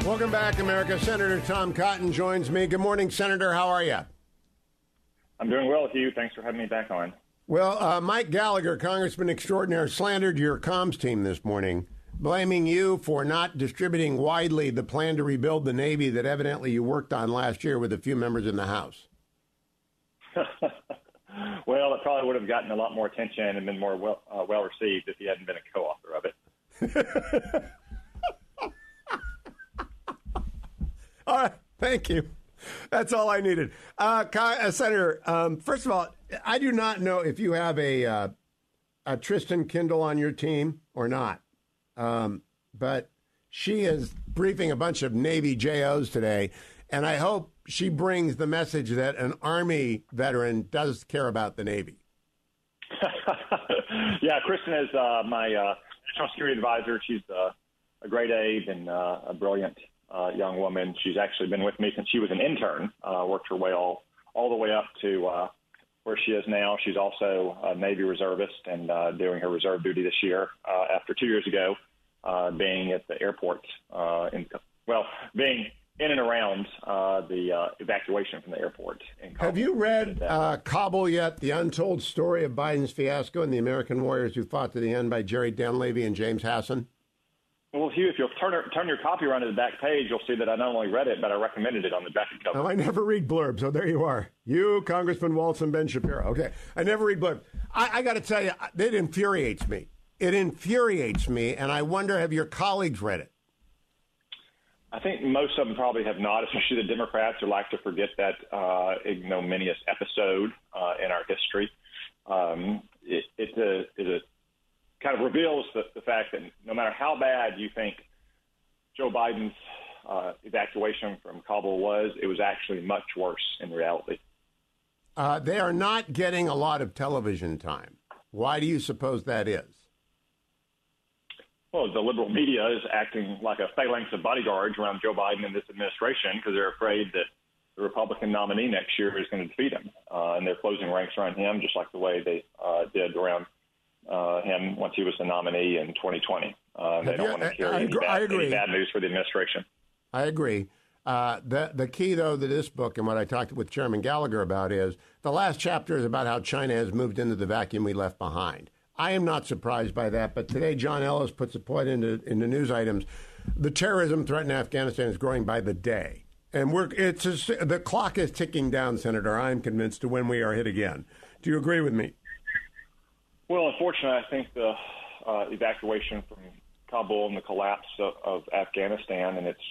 Welcome back, America. Senator Tom Cotton joins me. Good morning, Senator. How are you? I'm doing well, Hugh. Thanks for having me back on. Well, Mike Gallagher, Congressman extraordinaire, slandered your comms team this morning, blaming you for not distributing widely the plan to rebuild the Navy that evidently you worked on last year with a few members in the House. Well, it probably would have gotten a lot more attention and been more well received if he hadn't been a co-author of it. All right. Thank you. That's all I needed. Senator, first of all, I do not know if you have a Tristan Kindle on your team or not, but she is briefing a bunch of Navy JOs today, and I hope she brings the message that an Army veteran does care about the Navy. Yeah, Kristen is my national security advisor. She's a great aide and a brilliant young woman. She's actually been with me since she was an intern, worked her way all the way up to where she is now. She's also a Navy reservist and doing her reserve duty this year after 2 years ago being at the airport, being in and around the evacuation from the airport. Have you read Kabul yet? The Untold Story of Biden's Fiasco and the American Warriors Who Fought to the End by Jerry Dunleavy and James Hassan? Well, Hugh, if you'll turn your copy around to the back page, you'll see that I not only read it, but I recommended it on the jacket cover. Oh, I never read blurbs, so there you are. You, Congressman Waltz, and Ben Shapiro. Okay, I never read blurbs. I got to tell you, it infuriates me. It infuriates me, and I wonder, have your colleagues read it? I think most of them probably have not, especially the Democrats who like to forget that ignominious episode in our history. It kind of reveals the fact that no matter how bad you think Joe Biden's evacuation from Kabul was, it was actually much worse in reality. They are not getting a lot of television time. Why do you suppose that is? Well, the liberal media is acting like a phalanx of bodyguards around Joe Biden and this administration because they're afraid that the Republican nominee next year is going to defeat him. And they're closing ranks around him just like the way they did around him once he was the nominee in 2020. They don't want to hear any bad news for the administration. I agree. The key, though, to this book and what I talked with Chairman Gallagher about is the last chapter is about how China has moved into the vacuum we left behind. I am not surprised by that, but today John Ellis puts a point into news items. The terrorism threat in Afghanistan is growing by the day. And the clock is ticking down, Senator, I'm convinced, to when we are hit again. Do you agree with me? Well, unfortunately, I think the evacuation from Kabul and the collapse of Afghanistan and its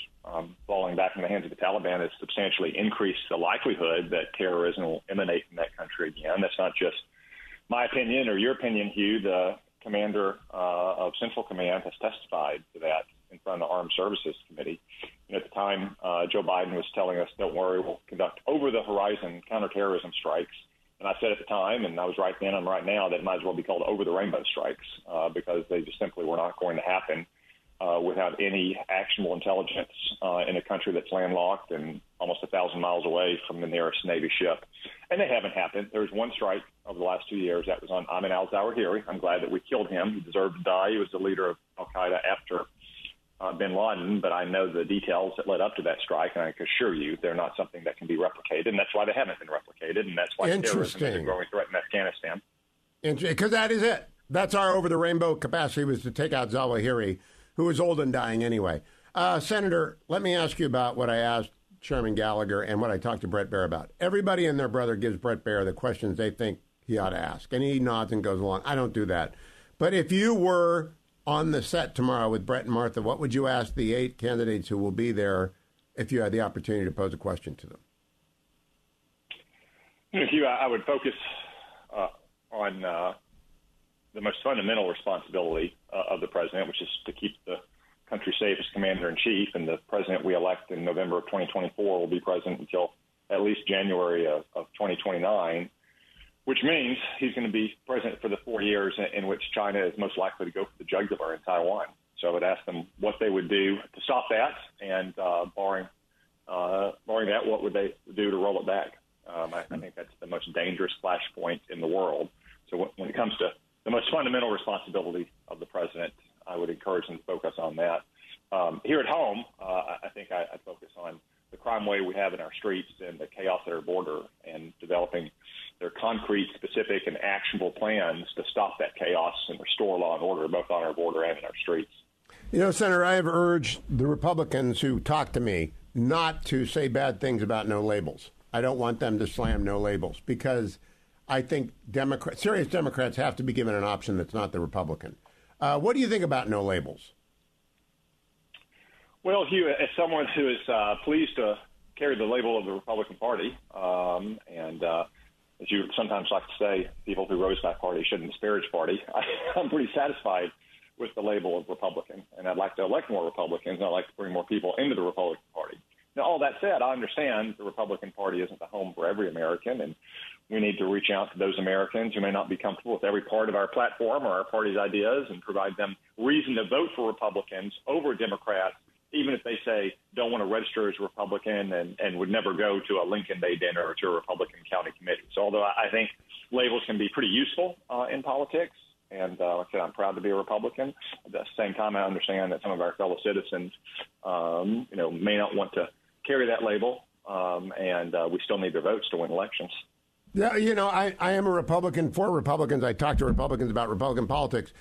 falling back in the hands of the Taliban has substantially increased the likelihood that terrorism will emanate from that country again. That's not just my opinion or your opinion, Hugh. The commander of Central Command has testified to that in front of the Armed Services Committee. And at the time, Joe Biden was telling us, don't worry, we'll conduct over-the-horizon counterterrorism strikes. And I said at the time, and I was right then, I'm right now, that it might as well be called over-the-rainbow strikes because they just simply were not going to happen without any actionable intelligence in a country that's landlocked and almost 1,000 miles away from the nearest Navy ship. And they haven't happened. There was one strike over the last 2 years. That was on Ayman al-Zawahiri. I'm glad that we killed him. He deserved to die. He was the leader of al-Qaeda after bin Laden, but I know the details that led up to that strike, and I can assure you they're not something that can be replicated, and that's why they haven't been replicated, and that's why terrorism is a growing threat in Afghanistan. Because that is it. That's our over-the-rainbow capacity, was to take out Zawahiri, who was old and dying anyway. Senator, let me ask you about what I asked Chairman Gallagher and what I talked to Brett Baer about. Everybody and their brother gives Brett Baer the questions they think he ought to ask, and he nods and goes along. I don't do that. But if you were on the set tomorrow with Brett and Martha, what would you ask the 8 candidates who will be there if you had the opportunity to pose a question to them? Hugh, I would focus on the most fundamental responsibility of the president, which is to keep the country safe as commander-in-chief, and the president we elect in November of 2024 will be president until at least January of 2029, which means he's going to be president for the 4 years in which China is most likely to go for the jugular in Taiwan. So I would ask them what they would do to stop that, and barring that, what would they do to roll it back? I think that's the most dangerous flashpoint in the world. So when it comes to the most fundamental responsibility of the president, I would encourage them to focus on that. Here at home, I think I'd focus on the crime wave we have in our streets and the chaos at our border, and developing their concrete, specific, and actionable plans to stop that chaos and restore law and order both on our border and in our streets. You know, Senator, I have urged the Republicans who talk to me not to say bad things about no labels. I don't want them to slam no labels, because I think serious Democrats have to be given an option that's not the Republican. What do you think about no labels? Well, Hugh, as someone who is pleased to carry the label of the Republican Party, and as you sometimes like to say, people who rose that party shouldn't disparage party, I'm pretty satisfied with the label of Republican, and I'd like to elect more Republicans, and I'd like to bring more people into the Republican Party. Now, all that said, I understand the Republican Party isn't the home for every American, and we need to reach out to those Americans who may not be comfortable with every part of our platform or our party's ideas, and provide them reason to vote for Republicans over Democrats, even if they say don't want to register as a Republican and would never go to a Lincoln Day dinner or to a Republican county committee. So although I think labels can be pretty useful in politics, and like I said, I'm proud to be a Republican, at the same time I understand that some of our fellow citizens may not want to carry that label, and we still need their votes to win elections. Yeah, I am a Republican for Republicans. I talk to Republicans about Republican politics.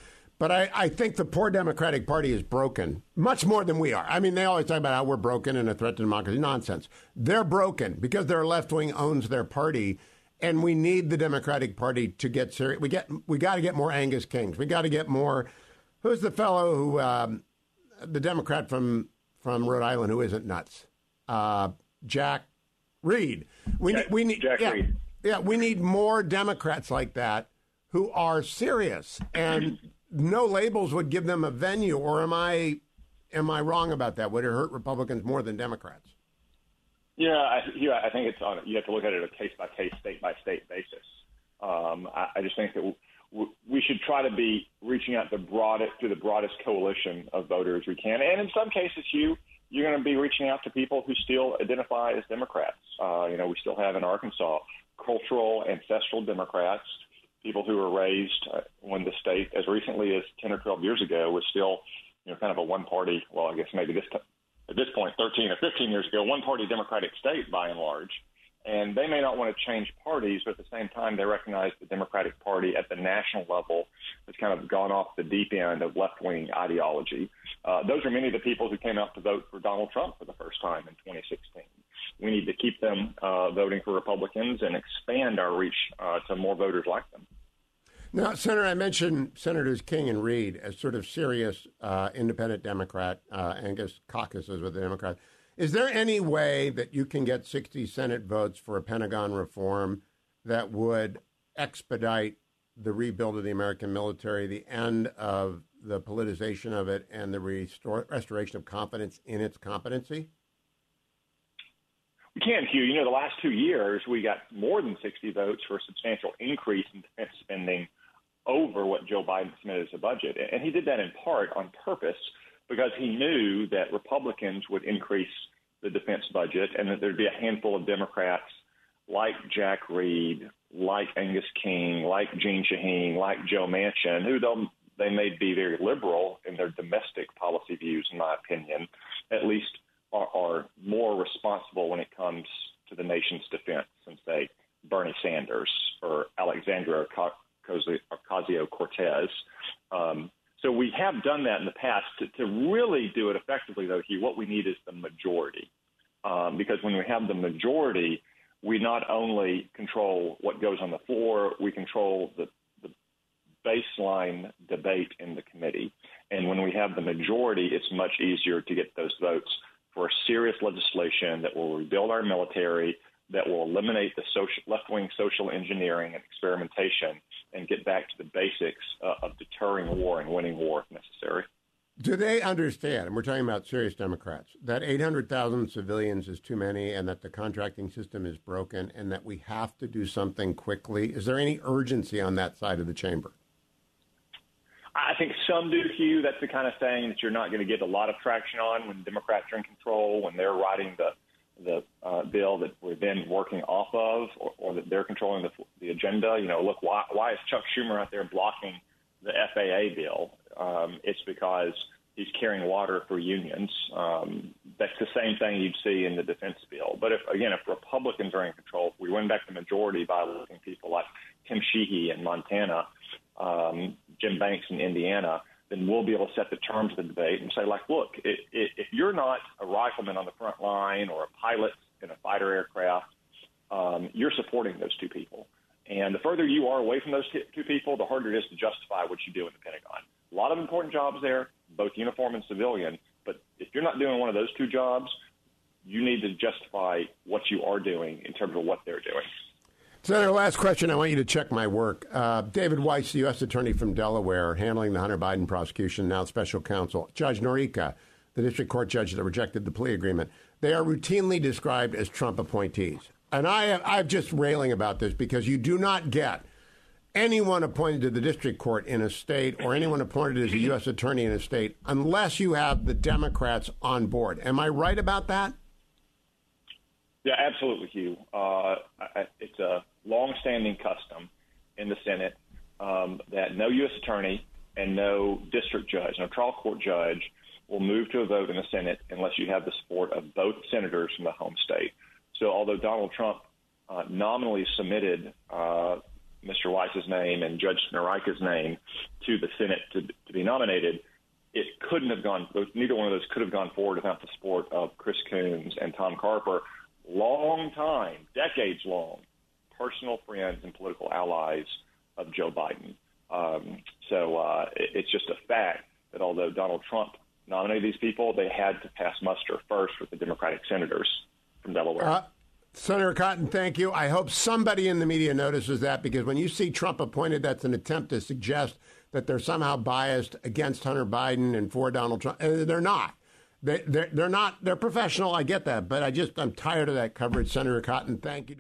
But I think the poor Democratic Party is broken, much more than we are. I mean, they always talk about how we're broken and a threat to democracy. Nonsense. They're broken because their left wing owns their party, and we need the Democratic Party to get serious. We got to get more Angus Kings. We got to get more. Who's the fellow who, the Democrat from Rhode Island who isn't nuts? Jack Reed. We need Jack Reed. Yeah, we need more Democrats like that who are serious, and no labels would give them a venue. Or am I wrong about that? Would it hurt Republicans more than Democrats? Yeah, I think it's on. You have to look at it a case by case, state by state basis. I just think that we should try to be reaching out to the broadest coalition of voters we can, and in some cases, you're going to be reaching out to people who still identify as Democrats. We still have in Arkansas cultural, ancestral Democrats, people who were raised when the state, as recently as 10 or 12 years ago, was still, kind of a one-party, well, I guess maybe at this point, 13 or 15 years ago, one-party Democratic state by and large. And they may not want to change parties, but at the same time, they recognize the Democratic Party at the national level has kind of gone off the deep end of left-wing ideology. Those are many of the people who came out to vote for Donald Trump for the first time in 2016. We need to keep them voting for Republicans and expand our reach to more voters like them. Now, Senator, I mentioned Senators King and Reed as sort of serious independent Democrat, Angus caucuses with the Democrats. Is there any way that you can get 60 Senate votes for a Pentagon reform that would expedite the rebuild of the American military, the end of the politicization of it, and the restoration of confidence in its competency? We can, Hugh. The last 2 years, we got more than 60 votes for a substantial increase in defense spending over what Joe Biden submitted as a budget. And he did that in part on purpose because he knew that Republicans would increase the defense budget and that there'd be a handful of Democrats like Jack Reed, like Angus King, like Jeanne Shaheen, like Joe Manchin, who though they may be very liberal in their domestic policy views, in my opinion, at least are more responsible when it comes to the nation's defense than, say, Bernie Sanders or Alexandria Ocasio-Cortez. So we have done that in the past. To really do it effectively, though, Hugh, what we need is the majority. Because when we have the majority, we not only control what goes on the floor, we control the baseline debate in the committee. And when we have the majority, it's much easier to get those votes for serious legislation that will rebuild our military, that will eliminate the left-wing social engineering and experimentation, and get back to the basics of deterring war and winning war if necessary. Do they understand, and we're talking about serious Democrats, that 800,000 civilians is too many and that the contracting system is broken and that we have to do something quickly? Is there any urgency on that side of the chamber? I think some do, Hugh. That's the kind of thing that you're not going to get a lot of traction on when Democrats are in control, when they're writing the bill that we're then working off of, or that they're controlling the agenda. Look, why is Chuck Schumer out there blocking the FAA bill? It's because he's carrying water for unions. That's the same thing you'd see in the defense bill. But if Republicans are in control, if we win back the majority by electing people like Tim Sheehy in Montana, Jim Banks in Indiana, then we'll be able to set the terms of the debate and say, like, look, if you're not a rifleman on the front line or a pilot in a fighter aircraft, you're supporting those two people. And the further you are away from those two people, the harder it is to justify what you do in the Pentagon. A lot of important jobs there, both uniform and civilian. But if you're not doing one of those two jobs, you need to justify what you are doing in terms of what they're doing. Senator, last question. I want you to check my work. David Weiss, the U.S. Attorney from Delaware, handling the Hunter Biden prosecution, now special counsel. Judge Norika, the district court judge that rejected the plea agreement. They are routinely described as Trump appointees. And I'm just railing about this because you do not get anyone appointed to the district court in a state or anyone appointed as a U.S. attorney in a state unless you have the Democrats on board. Am I right about that? Yeah, absolutely, Hugh. It's a longstanding custom in the Senate that no U.S. attorney and no district judge, no trial court judge, will move to a vote in the Senate unless you have the support of both senators from the home state. So although Donald Trump nominally submitted Mr. Weiss's name and Judge Norika's name to the Senate to be nominated, it couldn't have gone. Neither one of those could have gone forward without the support of Chris Coons and Tom Carper, long time, decades long, personal friends and political allies of Joe Biden. So it's just a fact that although Donald Trump nominated these people, they had to pass muster first with the Democratic senators from Delaware. Senator Cotton, thank you. I hope somebody in the media notices that, because when you see Trump appointed, that's an attempt to suggest that they're somehow biased against Hunter Biden and for Donald Trump. They're not. They're not. They're professional. I get that. But I'm tired of that coverage. Senator Cotton, thank you.